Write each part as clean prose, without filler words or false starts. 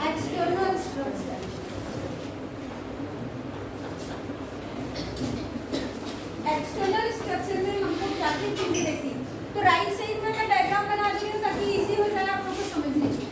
External structure. External structure में हमको क्या क्या चीजें देखी, तो राइट साइड में मैं डायग्राम बना दी हूँ ताकि इजी हो जाए आप लोगों को समझने की।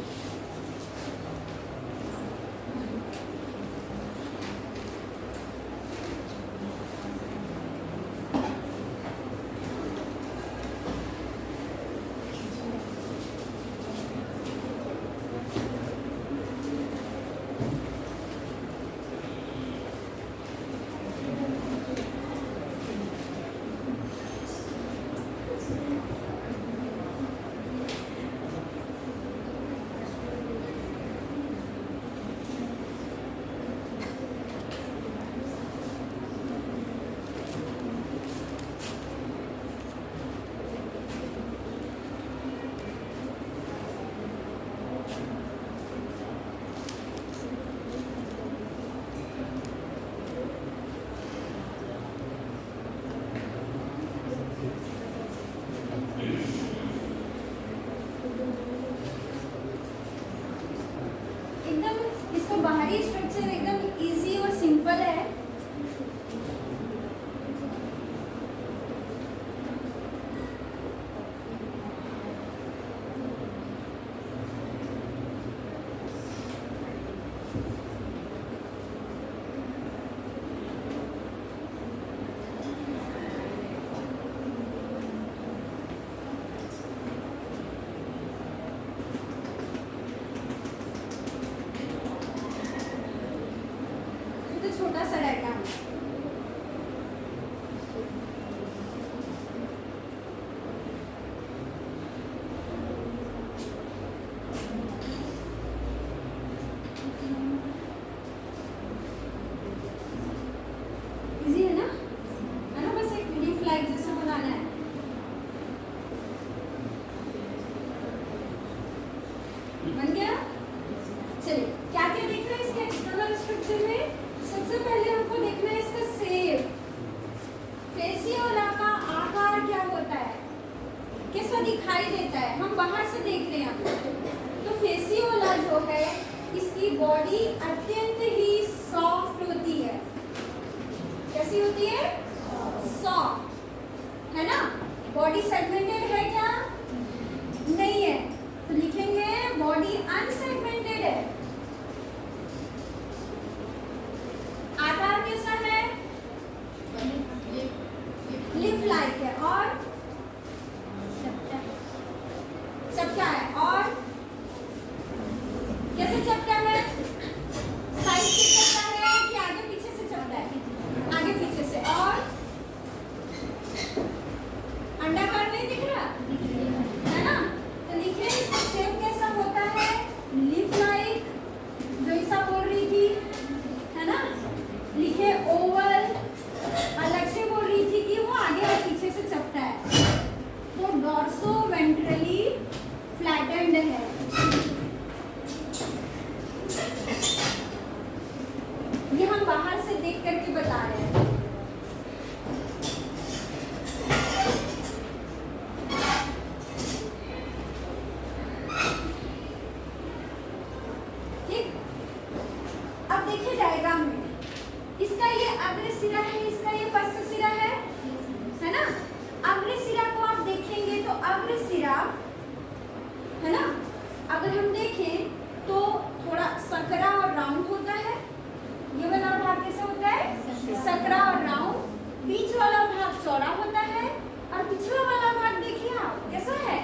बाहरी स्ट्रक्चर एकदम इजी और सिंपल है। छोटा सा डायग्राम इजी है ना, बस एक लीफ लाइक जैसा बनाना है। बन गया। चलिए क्या क्या देख रहे हैं इसके एक्सटर्नल स्ट्रक्चर में। सबसे पहले हमको देखना है इसका शेप, फेसियोला का आकार क्या होता है, कैसा दिखाई देता है, हम बाहर से देख रहे हैं। तो फेसियोला जो है इसकी बॉडी अत्यंत ही सॉफ्ट होती है। कैसी होती है? सॉफ्ट, है ना। बॉडी सेगमेंटेड है क्या? नहीं है, तो लिखेंगे बॉडी अनसेगमेंटेड है। आकार कैसा है? लिफ लाइक है और चपटा है। और कैसे चपटा है? साइड से चपटा है कि आगे पीछे से चपटा है? आगे पीछे से। और अंडाकार नहीं दिख रहा है ना, तो लिखिए इसका शेप कैसा होता है? लिफ लाइक, जैसा बोल रही थी, है ना। लिखे ओवल, अलग से बोल रही थी कि वो आगे और पीछे से चपटा है। तो डॉर्सो वेंट्रली फ्लैटेंड है। ये हम बाहर से देख करके बता रहे हैं। ठीक, अब देखिए डायग्राम में इसका ये अग्रसिरा है, इसका ये पश्चसिरा है ना। अग्रसिरा को आप देखेंगे तो अग्रसिरा, है ना, अगर हम देखें तो थोड़ा सकरा और राउंड होता है। ये वाला भाग कैसा होता है? सकरा और राउंड। बीच वाला भाग चौड़ा होता है और पिछला वाला भाग देखिए आप कैसा है,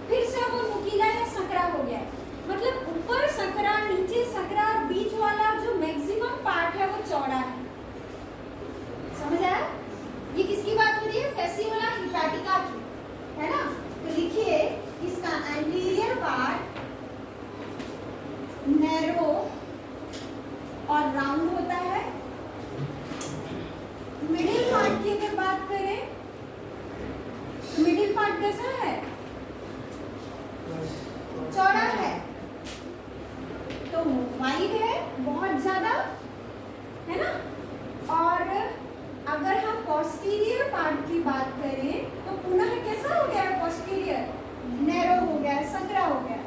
फिर से वो नुकीला या सकरा हो गया। मतलब ऊपर सकरा, नीचे सकरा और बीच वाला जो मैक्सिमम पार्ट है वो चौड़ा है। समझ आया? ये किसकी बात हो रही है? फेसियोला हिपैटिका की, है ना। तो लिखिए इसका एंटीरियर पार्ट नैरो और राउंड होता है। मिडिल पार्ट की अगर बात करें, मिडिल पार्ट कैसा है? चौड़ा है, तो वाइड है बहुत ज्यादा, है ना। और अगर हम पोस्टीरियर पार्ट की बात करें तो पुनः कैसा हो गया? पोस्टीरियर नैरो हो गया, सकरा हो गया।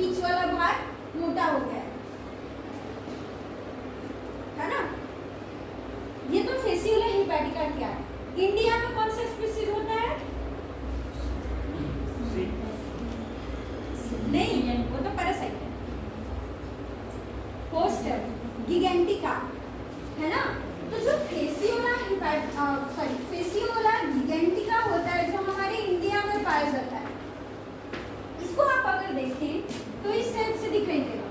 बीच वाला भाग मोटा हो गया है ना। ये तो फेसियोला हेपाटिका क्या है? इंडिया में कौन सा स्पीसीज होता है? नहीं, वो तो पैरासाइट है। होस्ट गिगेंटिका है ना। तो जो फेसियोला गिगेंटिका होता है जो हमारे इंडिया में पाया जाता है, इसको आप अगर देखें तो इस टाइप से दिखाई देगा।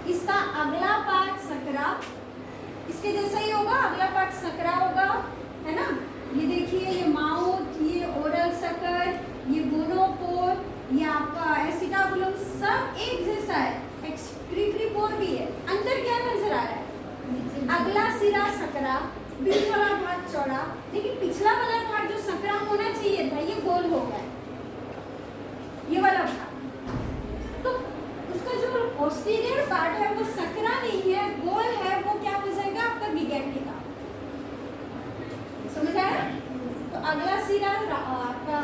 इसका अगला पार्ट सकरा, इसके जैसा ही होगा, अगला पार्ट सकरा होगा, है ना। ये देखिए, ये माउथ, ये ओरल सकर, ये गोनोपोर, ये आपका एसिटाबुलम, सब एक जैसा है। एक्सक्रीटरी पोर भी है। अंदर क्या नजर आ रहा है? अगला सिरा सकरा, बीच वाला भाग चौड़ा, लेकिन पिछला वाला भाग जो सकरा होना चाहिए था ये गोल हो गया है, ये वाला भाग। तो उसका जो पोस्टीरियर पार्ट है वो सकरा नहीं है, गोल है, वो क्या हो जाएगा आपका गिगेंटिका। समझ आया? तो अगला सिरा आपका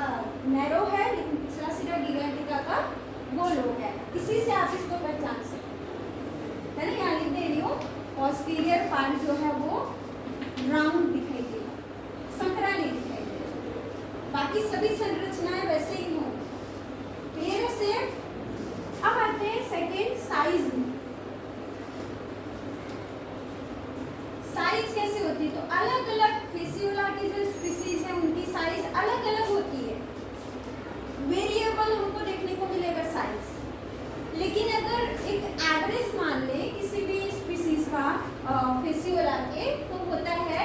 नैरो है, लेकिन पिछला सिरा गिगेंटिका का गोल हो गया। इसी से आप इसको पहचान सकते हैं ना। यहाँ लिख दे रही हूँ, पोस्टीरियर पार्ट जो है वो राउंड दिखाई देगा, सकरा नहीं दिखाई देगा। बाकी सभी संरचनाएं वैसे ही होंगी। क्लियर है से? अब आते हैं सेकेंड साइज में। साइज कैसे होती है? तो अलग अलग फेसियोला की जो स्पीसीज है उनकी साइज अलग अलग होती है। वेरिएबल हमको देखने को मिलेगा साइज, लेकिन अगर एक एवरेज मान ले किसी भी स्पीसीज का फेसियोला के, तो होता है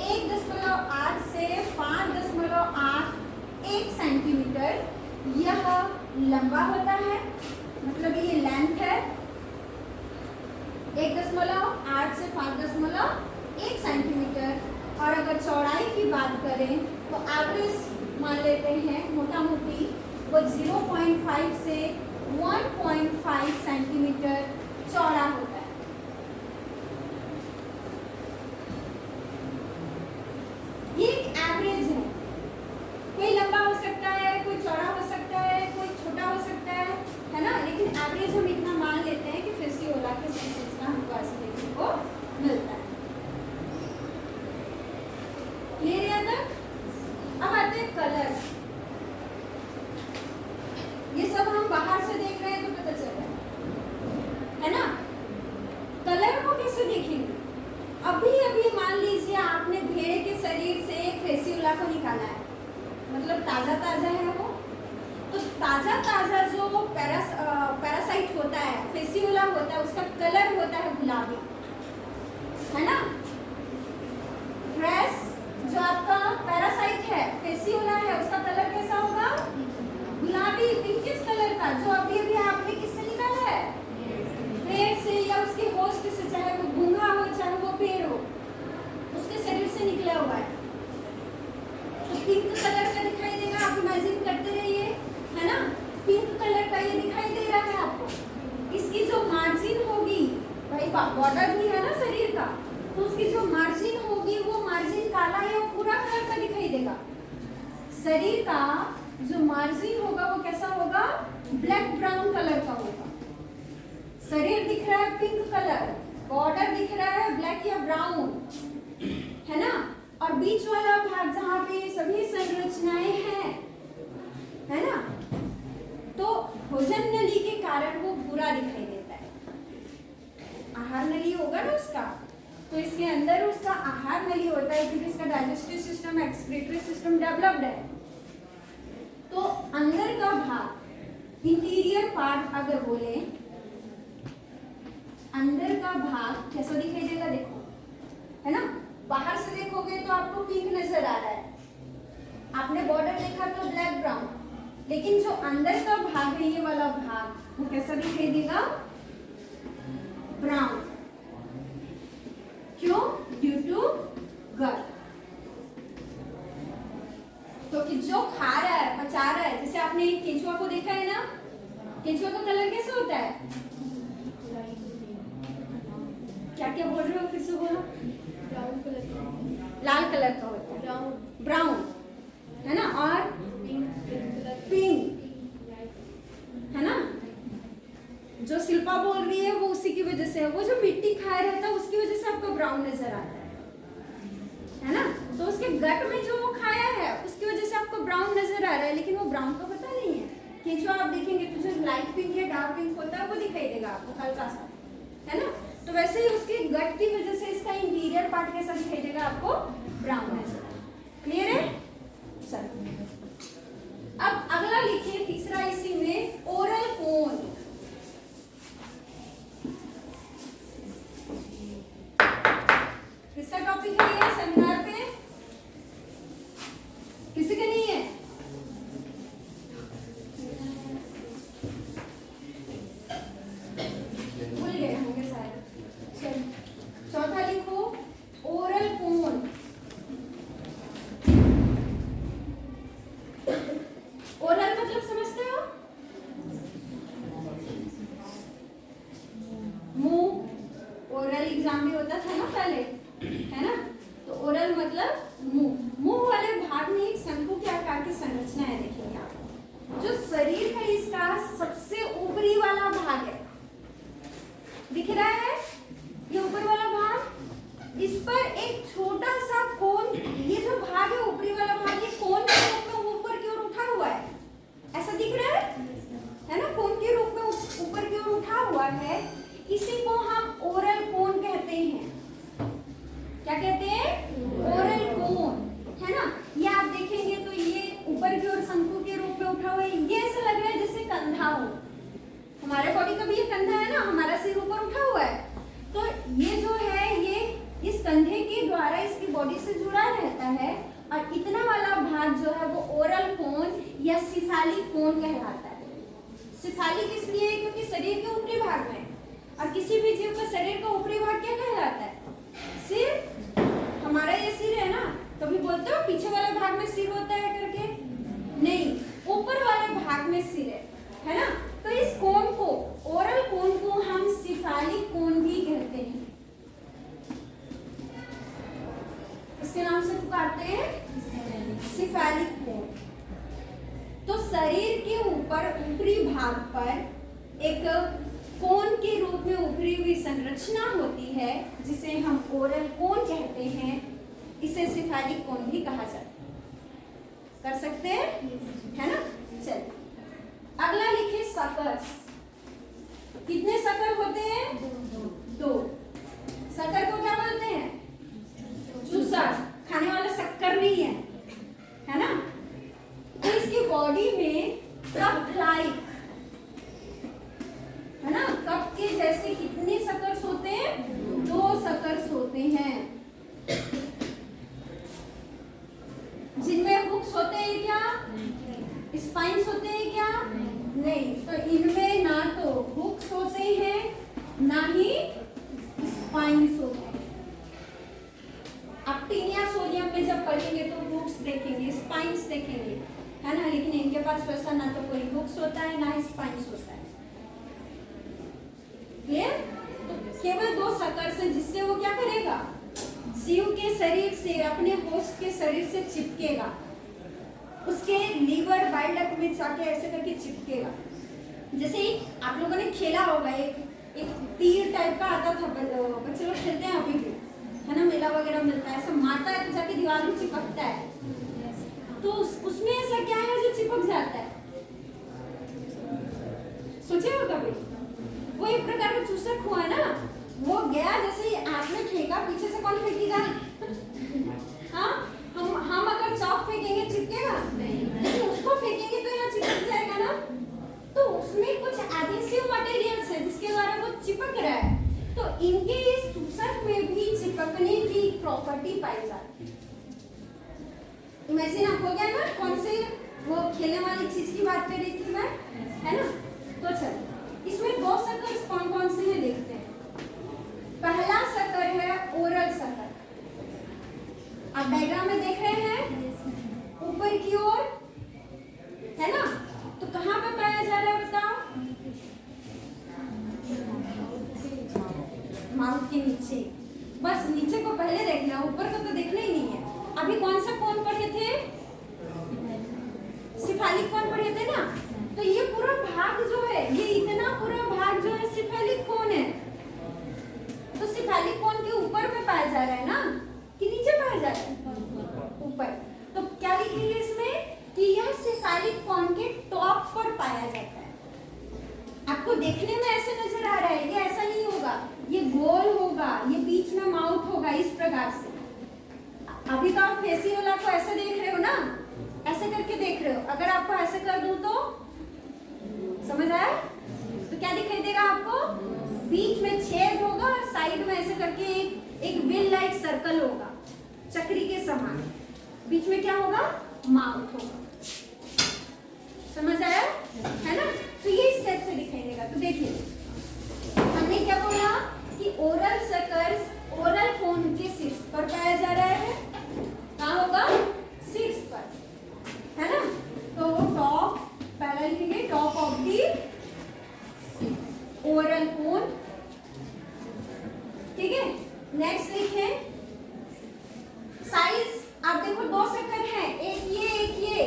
1.8 से 5.8 सेंटीमीटर। यह लंबा होता है, मतलब ये लेंथ है 1.8 से 5.1 सेंटीमीटर। और अगर चौड़ाई की बात करें तो एवरेज मान लेते हैं मोटा मोटी, वो 0.5 से 1.5 सेंटीमीटर चौड़ा होता है। ये एक एवरेज है, कोई लंबा हो सकता है, कोई चौड़ा हो सकता है, कोई छोटा हो सकता है ना। लेकिन एवरेज हम इतना मान लेते हैं कि फेसियोला के स्पीसीज का हमको ऐसे देखने को मिलता है। क्लियर है ना? अब आते हैं कलर। ये सब हम बाहर से देख रहे हैं तो पता चल रहा है ना। कलर को कैसे देखेंगे? अभी अभी मान लीजिए आपने भेड़ के शरीर से एक फेसियोला को निकाला है, मतलब ताजा ताजा है वो, तो ताजा ताजा जो पैरासाइट होता है, फेसियोला होता है, उसका कलर होता है गुलाबी, है ना। फ्रेश जो आपका पैरासाइट है, फेसियोला है, उसका कलर कैसा होगा? गुलाबी, पिंकिश कलर का, जो अभी अभी आपने किससे निकाला है? पेड़ से या उसके होस्ट से, चाहे वो घूंघा हो चाहे वो पेड़ हो, उसके शरीर से निकला हुआ है। तो पिंक कलर का दिखाई देगा, आप इमेजिन करते रहिए, है ना। पिंक कलर का ये दिखाई दे रहा है आपको। इसकी जो मार्जिन होगी, भाई बॉर्डर भी है ना शरीर का, तो उसकी जो मार्जिन होगी वो मार्जिन काला या पूरा कलर का दिखाई देगा। शरीर का जो मार्जिन होगा वो कैसा होगा? ब्लैक ब्राउन कलर का होगा। शरीर दिख रहा है पिंक कलर, बॉर्डर दिख रहा है ब्लैक या ब्राउन, है ना। और बीच वाला भाग जहाँ पे सभी संरचनाएं हैं, है ना, तो भोजन नली के कारण वो भूरा दिखाई देता है। आहार नली होगा ना उसका, तो इसके अंदर उसका आहार नली होता है क्योंकि इसका digestive system, excretory system developed है। तो अंदर का भाग, इंटीरियर पार्ट अगर बोले, अंदर का भाग कैसा दिखाई देगा? देखो, है ना। बाहर से देखोगे तो आपको पिंक नजर आ रहा है, आपने बॉर्डर देखा तो ब्लैक ब्राउन, लेकिन जो अंदर का भाग है, ये वाला भाग, वो कैसा दिखाई देगा? ब्राउन। क्यों? ड्यू टू गट। तो कि जो खा रहा है, पचा रहा है, जैसे आपने केंचुआ को देखा है ना, केंचुआ का कलर कैसे होता है? क्या क्या बोल रहे हो, फिर से बोलो। ब्राउन कलर का, लाल कलर का होता है, ब्राउन, ब्राउन है ना, और पिंक है ना। जो शिल्पा बोल रही है वो उसी की वजह से है, वो जो मिट्टी खाया रहता है उसकी वजह से आपको ब्राउन नजर आता है ना। तो उसके गट में जो वो खाया है उसकी वजह से आपको ब्राउन नजर आ रहा है, लेकिन वो ब्राउन का पता नहीं है कि जो आप देखेंगे तो जो लाइट पिंक या डार्क पिंक होता है वो दिखाई देगा आपको हल्का सा, है ना। तो वैसे ही उसके गट की वजह से इसका इंटीरियर पार्ट कैसा दिखाई देगा आपको, ब्राउन नजर। क्लियर है। चलो अब अगला लिखिए तीसरा इसी में ओरल कोन। किसका टॉपिक है ये सेमिनार पे, किसी का नहीं है। भूल गए होंगे शायद। चलो चौथा लिखो ओरल कोन। ओरल मतलब समझते हो, मुंह। ओरल एग्जाम भी होता था ना पहले, है ना। तो ओरल मतलब मुंह। मुंह वाले भाग में एक शंकु के आकार की संरचना है, देखिए आप। जो शरीर है इसका सबसे ऊपरी वाला भाग है, दिख रहा है ये ऊपर वाला भाग, इस पर एक छोटा सा कोन, ये जो भाग है ऊपरी वाला भाग, ये कोन के रूप में ऊपर की ओर उठा हुआ है, ऐसा दिख रहा है ना। कोन के रूप में ऊपर की ओर उठा हुआ है, इसी को हम ओरल कोन कहते हैं। क्या कहते हैं, ओरल कोन, है ना। ये आप देखेंगे तो ये ऊपर की ओर शंकु के रूप में उठा हुआ है, ये ऐसा लग रहा है जैसे कंधा हो। हमारे बॉडी का भी ये कंधा है ना, हमारा सिर ऊपर उठा हुआ है, तो ये जो है ये इस कंधे के द्वारा इसकी बॉडी से जुड़ा रहता है, और इतना वाला भाग जो है वो ओरल कोन या सिफालिक कोन कहलाता है। सिफालिक इसलिए क्योंकि शरीर के ऊपरी भाग में, और किसी भी जीव का शरीर का ऊपरी भाग क्या कहलाता है, सिर। हमारा ये सिर है ना, कभी बोलते हो पीछे वाले भाग में सिर होता है करके, नहीं, ऊपर वाले भाग में सिर है ना। तो इस कोन को, ओरल कोन को हम सिफालिक कोन भी कहते हैं, इसके नाम से पुकारते हैं सिफालिक कोन। तो शरीर के ऊपर ऊपरी भाग पर एक कोन के रूप में उभरी हुई संरचना होती है जिसे हम ओरल कोन कहते हैं, इसे सिफालिक कोन भी कहा जाता है। कर सकते हैं, है ना। चलिए अगला लिखे सकर्स। कितने सकर होते हैं, दो। सकर को क्या बोलते हैं, चूसा, खाने वाला शक्कर नहीं है ना। तो इसकी बॉडी में कप लाइक, है ना, कप के जैसे कितने सकर्स होते हैं, दो सकर्स होते हैं, जिनमें हुक्स होते हैं क्या, स्पाइन्स होते हैं क्या, नहीं। तो इनमें ना तो हुक्स होते हैं ना ही स्पाइन्स होते हैं। आप टीनिया सोडियम में जब पढ़ेंगे तो हुक्स देखेंगे, स्पाइन्स देखेंगे, है ना, लेकिन इनके पास वैसा ना तो कोई हुक्स होता है ना ही स्पाइन्स होता है। क्लियर। तो केवल दो सकर्स हैं जिससे वो क्या करेगा, जीव के शरीर से, अपने होस्ट के शरीर से चिपकेगा, उसके लीवर बाइल डक्ट में जाके ऐसे करके चिपकेगा। जैसे आप लोगों ने खेला होगा, एक तीर टाइप का आता था, बच्चे लोग खेलते हैं अभी भी, है ना, मेला वगैरह मिलता है, ऐसा मारता है तो जाके दीवार में चिपकता है। तो उसमें ऐसा क्या है जो चिपक जाता है, सोचे हो कभी। वो एक प्रकार का चूसक हुआ ना, वो गया जैसे ही आंख में फेंका, पीछे से कौन फेंकेगा, हाँ, हम अगर चौक फेंकेंगे चिपकेगा, लेकिन उसको फेंकेंगे तो यहाँ चिपक जाएगा ना। तो उसमें कुछ एडहेसिव मटेरियल्स है जिसके द्वारा वो चिपक रहा है। तो इनके इस चूसक में भी चिपकने की प्रॉपर्टी पाई जाती है। इमेजिन आप हो गया ना, कौन से वो खेलने वाली चीज की बात कर रही थी मैं, है ना। तो चलो इसमें दो सकर्स कौन कौन से हैं देखते हैं। पहला सकर है ओरल सकर, आप डायग्राम में देख रहे हैं ऊपर की ओर, है ना। तो कहाँ पे पाया जा रहा है बताओ, माउथ के नीचे, बस नीचे को पहले देखना, ऊपर को तो देखना ही नहीं है। अभी कौन सा कोन पढ़े थे? सिफालिक कोन पढ़े थे ना। तो ये पूरा भाग जो है, ये इतना पूरा भाग जो है सिफालिक कोन है। तो सिफालिक कोन के ऊपर में पाया जा रहा है ना कि नीचे पाया जा रहा है? ऊपर। तो क्या लिखेंगे इसमें कि यह सिफालिक कोन के टॉप पर पाया जाता है। आपको देखने में ऐसे नजर आ रहा है, ये ऐसा नहीं होगा, ये गोल होगा, ये बीच में माउथ होगा, इस प्रकार से। अभी तो आप फेसियोला को ऐसे देख रहे हो ना, ऐसे करके देख रहे हो। अगर आपको ऐसे कर दूं तो समझ आया? तो क्या दिखाई देगा आपको? बीच में छेद होगा और साइड में ऐसे करके एक व्हील लाइक सर्कल होगा, चक्री के समान। बीच में क्या होगा? माउथ होगा। समझ आया है ना? तो ये इस टाइप से दिखाई देगा। तो देखिए हमने क्या बोला कि ओरल सकर्स ओरल कोन के शीर्ष पर पाया जा रहा है। कहाँ होगा? शीर्ष पर, है ना? तो वो टॉप, पहला लिखेंगे टॉप ऑफ दी ओरल कोन। ठीक है, नेक्स्ट लिखें साइज। आप देखो दो शक्कर हैं, एक ये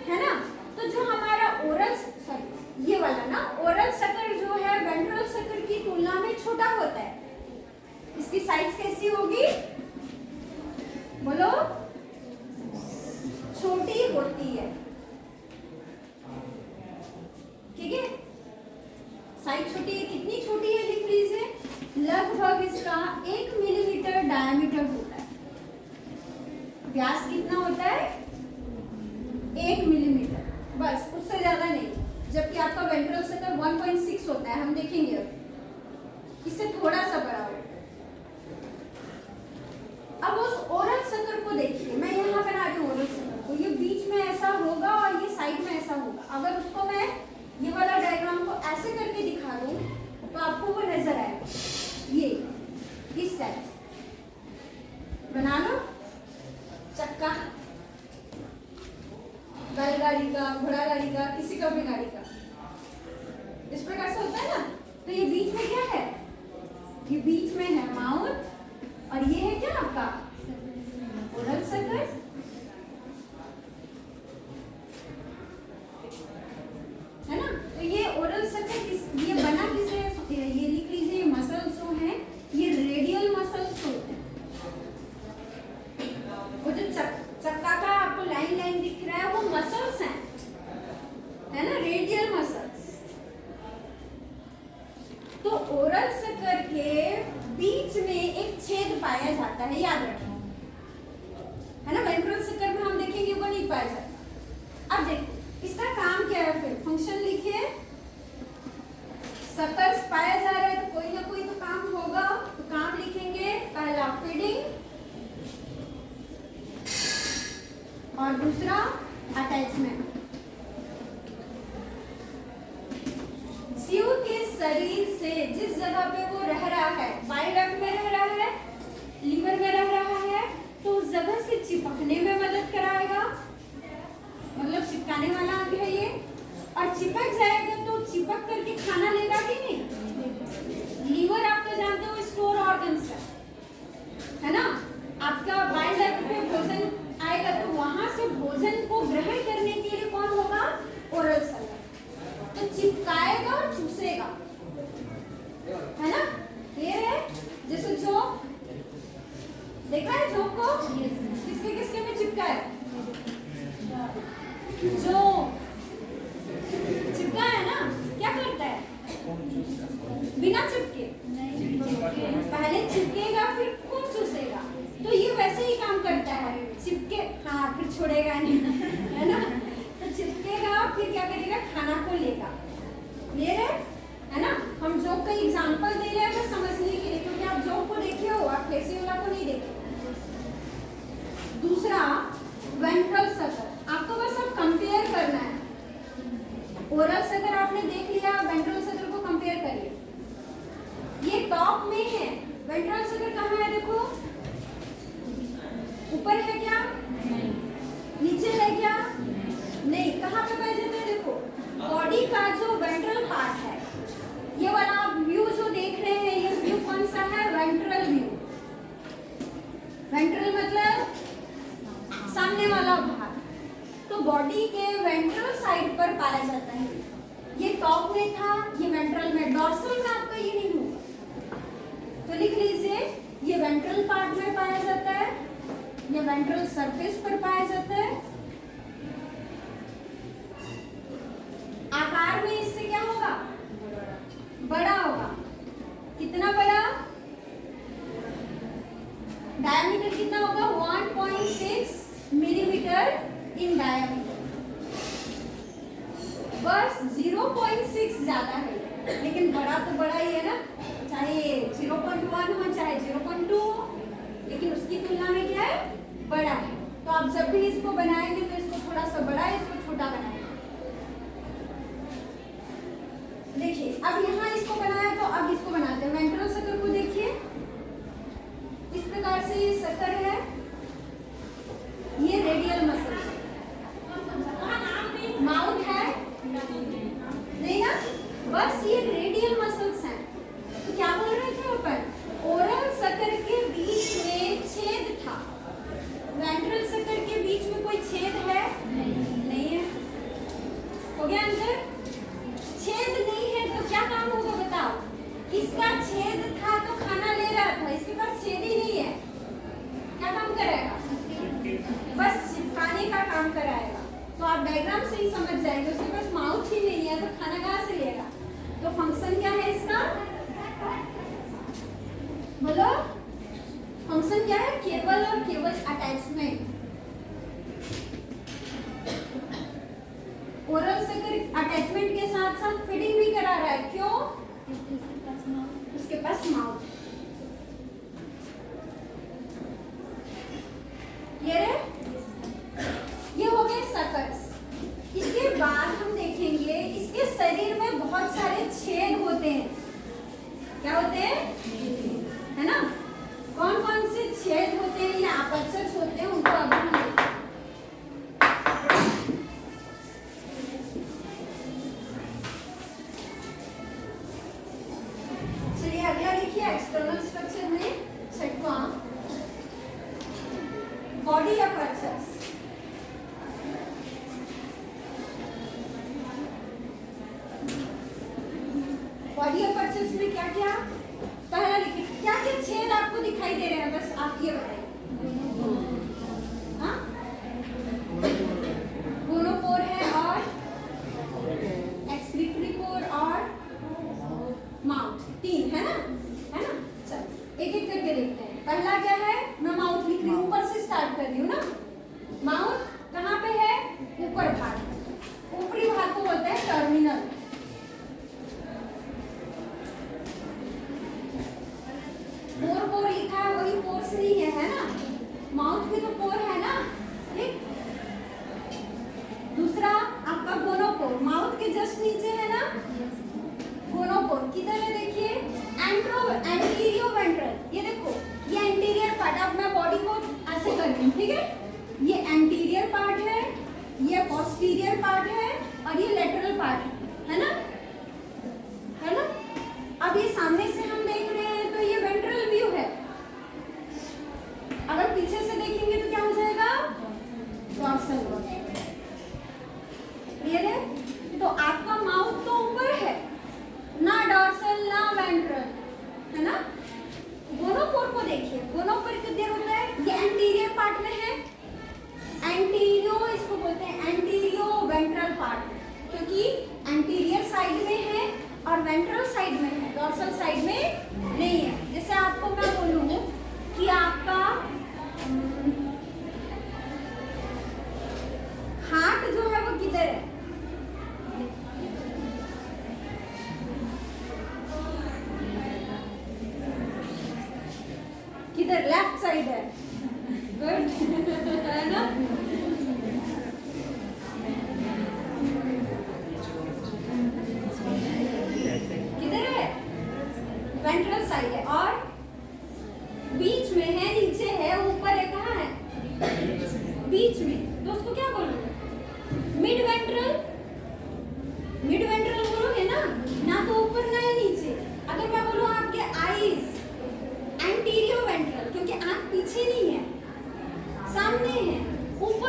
है ना। तो जो हमारा ओरल, सॉरी ये वाला ना, ओरल शक्कर जो है वेंट्रल शक्कर की तुलना में छोटा होता है। इसकी साइज कैसी होगी? बोलो। छोटी होती है। ठीक है, साइज छोटी है। कितनी छोटी है लिख लीजिए, लगभग इसका 1 मिलीमीटर डायमीटर होता है। व्यास कितना होता है? 1 मिलीमीटर, बस, उससे ज्यादा नहीं। जबकि आपका वेंट्रल शक्कर 1.6 होता है, हम देखेंगे अब। इससे थोड़ा सा बड़ा होगा। अब उस ओरल शक्कर को देखिए, मैं यहाँ बना रही हूँ ओरल शक्कर को। ये बीच में ऐसा होगा और ये साइड में ऐसा होगा। अगर उसको मैं ये वाला डायग्राम को ऐसे करके दिखा दूं तो आपको वो नजर आएगा। ये इस टाइप से बना लो। चक्का बैलगाड़ी का, घोड़ा गाड़ी का, किसी का भी गाड़ी का, इस प्रकार से होता है ना। तो ये बीच में क्या है? ये बीच में है माउथ, और ये है क्या आपका? Oral circus. है ना? तो ये ओरल सर्कस ये बना किससे? ये लिख लीजिए, मसल्स जो हैं ये रेडियल मसल्स होते हैं। वो जो चक्का का आपको लाइन लाइन दिख रहा है वो मसल्स हैं, है ना, रेडियल मसल्स। तो ओरल सर्कल के बीच में एक छेद पाया जाता है, याद रखना, है ना। वेंट्रल सर्कल में हम देखेंगे वो नहीं पाया जाता। अब देखो इसका काम क्या है, फिर फंक्शन लिखिए। सर्कल्स पाया जा रहा है तो कोई ना कोई तो काम होगा। तो काम लिखेंगे, पहला फीडिंग और दूसरा अटैचमेंट। जीव के शरीर से जिस जगह पे वो रह रहा है, बाइल डक्ट में रह रहा है, लीवर में रह रहा है, तो उस जगह से चिपकने में मदद कराएगा, मतलब चिपकाने वाला अंग है ये। और चिपक जाएगा तो चिपक करके खाना लेगा कि नहीं? लीवर आप तो जानते हो स्टोर ऑर्गन्स है ना। आपका बाइल डक्ट पे भोजन आएगा तो वहां से भोजन को ग्रहण करने के लिए कौन होगा? Oral circle. तो चिपकाएगा और चूसेगा, है ना। क्लियर है? जैसे जोक देखा है, जोक को किसके किसके में चिपका है? जो चिपका है ना, क्या करता है? बिना चिपके पहले चिपकेगा फिर खून चूसेगा। तो ये वैसे ही काम करता है, चिपके हाँ फिर छोड़ेगा नहीं, है ना। तो चिपकेगा फिर क्या करेगा? खाना को लेगा। क्लियर है ना। हम जोक का एग्जांपल दे रहे हैं बस समझने के लिए, क्योंकि आप जोक को देखे हो, आप फेसियोला को नहीं देखे। दूसरा वेंट्रल सर्कल, आपको बस अब कंपेयर करना है। ओरल सर्कल आपने देख लिया, वेंट्रल सर्कल को कंपेयर करिए। ये टॉप में है, वेंट्रल सर्कल कहाँ है? देखो ऊपर है क्या? नीचे है क्या? नहीं। कहाँ पे पाए जाते हैं? देखो बॉडी का जो वेंट्रल पार्ट है, ये वाला आप व्यू जो देख रहे हैं, ये व्यू कौन सा है? बॉडी के वेंट्रल साइड पर पाया जाता है। ये टॉप में था, ये वेंट्रल में, डॉर्सल में आपका ये नहीं होगा। तो लिख लीजिए, ये वेंट्रल पार्ट में पाया जाता है, ये वेंट्रल सरफेस पर पाया जाता है। आकार में इससे क्या होगा? बड़ा होगा। कितना बड़ा? डायमीटर कितना होगा? 1.6 मिलीमीटर इन डायमीटर। बस 0.6 ज्यादा है, लेकिन बड़ा तो बड़ा ही है ना, चाहे 0.1 हो चाहे 0.2 हो, लेकिन उसकी तुलना में क्या है? बड़ा है। तो आप जब भी इसको बनाएंगे तो इसको थोड़ा सा बड़ा है, इसको छोटा बनाएंगे। देखिए, अब यहाँ इसको बनाया तो अब इसको बनाते हैं। वेंट्रल सर्कल को देखिए, इस प्रकार से ये सर्कल है, ये रेडियल मसल है। माउथ है नहीं ना, बस ये रेडियल मसल्स हैं। तो क्या बोल रहे थे अपन? ओरल सर्कल के बीच में छेद था। वेंट्रल सर्कल के बीच में कोई छेद है? नहीं है। हो गया आंसर? छेद नहीं है तो क्या काम होगा बताओ? इसका छेद था तो खाना ले रहा था, इसके पास छेद ही नहीं है, क्या काम कराएगा? बस चिपकाने का काम कराएगा। तो आप डायग्राम से ही समझ जाएंगे, उसके पास माउथ ही नहीं है तो खाना कहाँ से लेगा? तो फंक्शन क्या है इसका? बोलो, फंक्शन क्या है? केवल और केवल अटैचमेंट। ओरल सर्कल अटैचमेंट के साथ साथ फीडिंग भी करा रहा है। क्यों? उसके पास माउथ। ये हो गए सर्कल्स। इसके बाद हम देखेंगे इसके शरीर में बहुत सारे छेद होते हैं। क्या होते हैं? है ना? कौन कौन से छेद होते हैं या अपर्चर्स होते हैं, उनको अब हम देखेंगे। चलिए अगला लिखिए, एक्सटर्नल स्ट्रक्चर में छठवां, बॉडी अपर्चर्स। बॉडी अपर्चर्स में क्या क्या? पहला लिखिए, क्या क्या छेद आपको दिखाई दे रहे हैं, बस आप ये बताइए। हाँ, गोनोपोर है और एक्सक्रीटरी पोर और माउथ, तीन है ना? है ना? चलो एक एक करके देखते हैं। पहला क्या है? मैं माउथ लिख रही हूँ, ऊपर से स्टार्ट कर रही हूँ ना। माउथ कहाँ पे है? ऊपर भाग, ऊपरी भाग को बोलते हैं टर्मिनल। पोर लिखा है, वही पोर्स नहीं है ना? माउथ भी तो पोर है ना? ठीक। दूसरा आपका गोनोपोर, माउथ के जस्ट नीचे है ना गोनोपोर। किधर है देखिए? एंटीरियो वेंट्रल। ये देखो, ये एंटीरियर पार्ट। अब मैं बॉडी को ऐसे कर रही हूँ, ठीक है? ये एंटीरियर पार्ट है, ये पोस्टीरियर पार्ट है और ये लेटरल पार्ट है ना? है ना? अब ये सामने से हम देख रहे हैं तो ये वेंट्रल व्यू है। अगर पीछे से देखेंगे तो क्या हो जाएगा? डॉर्सल। क्लियर है? तो आपका माउथ तो ऊपर है ना, डॉर्सल ना वेंट्रल, है ना? गोनोपोर को देखिए, गोनोपोर किधर होता है? ये एंटीरियर पार्ट में है। एंटीरियो इसको बोलते हैं, एंटीरियो वेंट्रल पार्ट, क्योंकि एंटीरियर साइड में है और वेंट्रल साइड में है, डॉर्सल साइड में नहीं है। जैसे आपको मैं बोलूँ कि आपका हार्ट जो है वो किधर है? किधर? लेफ्ट साइड है। गुड है ना? किधर है? वेंट्रल साइड है। और बीच में है, नीचे है, ऊपर है, कहाँ है? बीच में। तो उसको क्या बोलोगे? Mid ventral. मिड वेंट्रल बोलोगे ना, ना तो ऊपर ना नीचे। अगर मैं बोलूँ आपके आईज, एंटीरियो वेंट्रल, क्योंकि आंख पीछे नहीं है, सामने है, ऊपर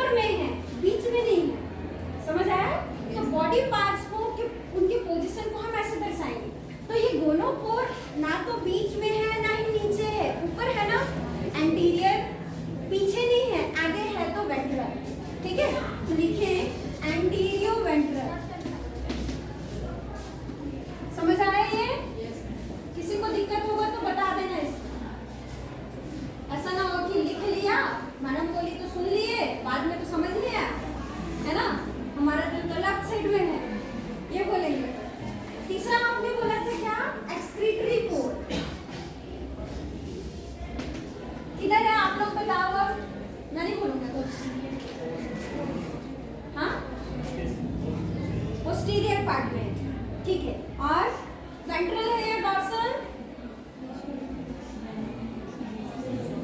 आप लोग बताओ अब, मैं नहीं बोलूंगा कुछ। हाँ, पोस्टीरियर पार्ट में, ठीक है। और वेंट्रल है या डॉर्सल?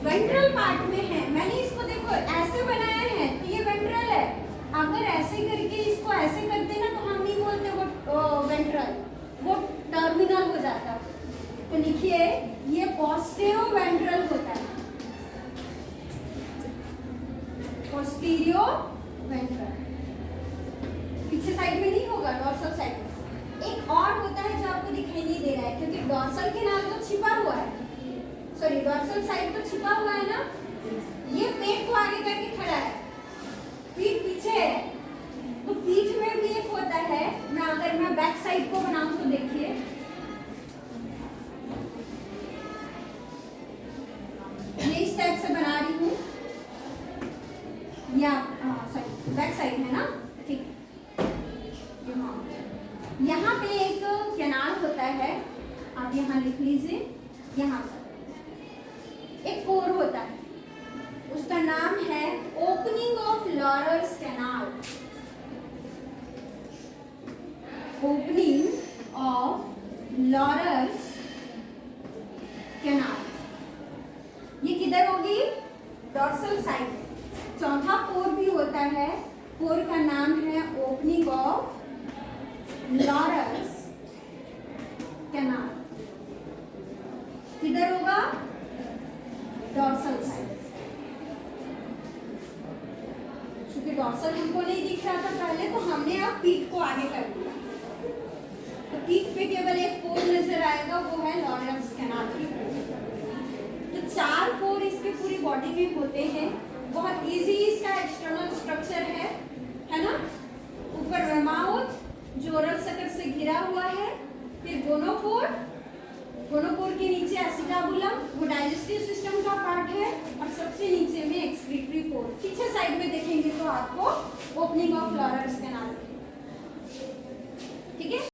वेंट्रल पार्ट में है। मैंने इसको देखो ऐसे बनाया है तो ये वेंट्रल है। अगर ऐसे करके इसको ऐसे करते ना तो हम नहीं बोलते वो वेंट्रल, वो टर्मिनल हो जाता। तो लिखिए ये पोस्टेरो वेंट्रल होता है, पोस्टीरियो वेंट्रल। पीछे साइड में नहीं होगा, डॉर्सल साइड में। एक और होता है जो आपको दिखाई नहीं दे रहा है क्योंकि डॉर्सल कैनाल तो छिपा हुआ है, सॉरी डॉर्सल साइड तो छिपा हुआ है ना। ये पेट को आगे करके खड़ा है, पीठ पीछे है, तो पीठ में भी एक होता है। मैं अगर मैं बैक साइड को बनाऊं तो देखिए, ये इस टाइप से बना रही हूँ, या सॉरी बैक साइड है ना, ठीक। यहाँ पे एक कैनाल होता है, आप यहाँ लिख लीजिए। यहाँ पर एक पोर होता है, उसका नाम है opening of Laurer's canal, opening of Laurer's canal. ये किधर होगी? Dorsal side. चौथा पोर भी होता है, पोर का नाम है ओपनिंग ऑफ लॉरर्स कैनाल। किधर होगा? Dorsal side. क्योंकि डॉर्सल हमको नहीं दिख रहा था पहले, तो हमने अब पीठ को आगे कर दिया। तो पीठ पे केवल एक पोर नजर आएगा, वो है लॉरर्स कैनाल की पोर। तो 4 पोर इसके पूरी बॉडी में होते हैं। बहुत इजी इसका एक्सटर्नल स्ट्रक्चर है ना। ऊपर माउथ जो ओरल सकट से घिरा हुआ है, फिर गोनोपोर, गोनोपोर के नीचे एसिटाबुलम, वो डाइजेस्टिव सिस्टम का पार्ट है, और सबसे नीचे में एक्सक्रीटरी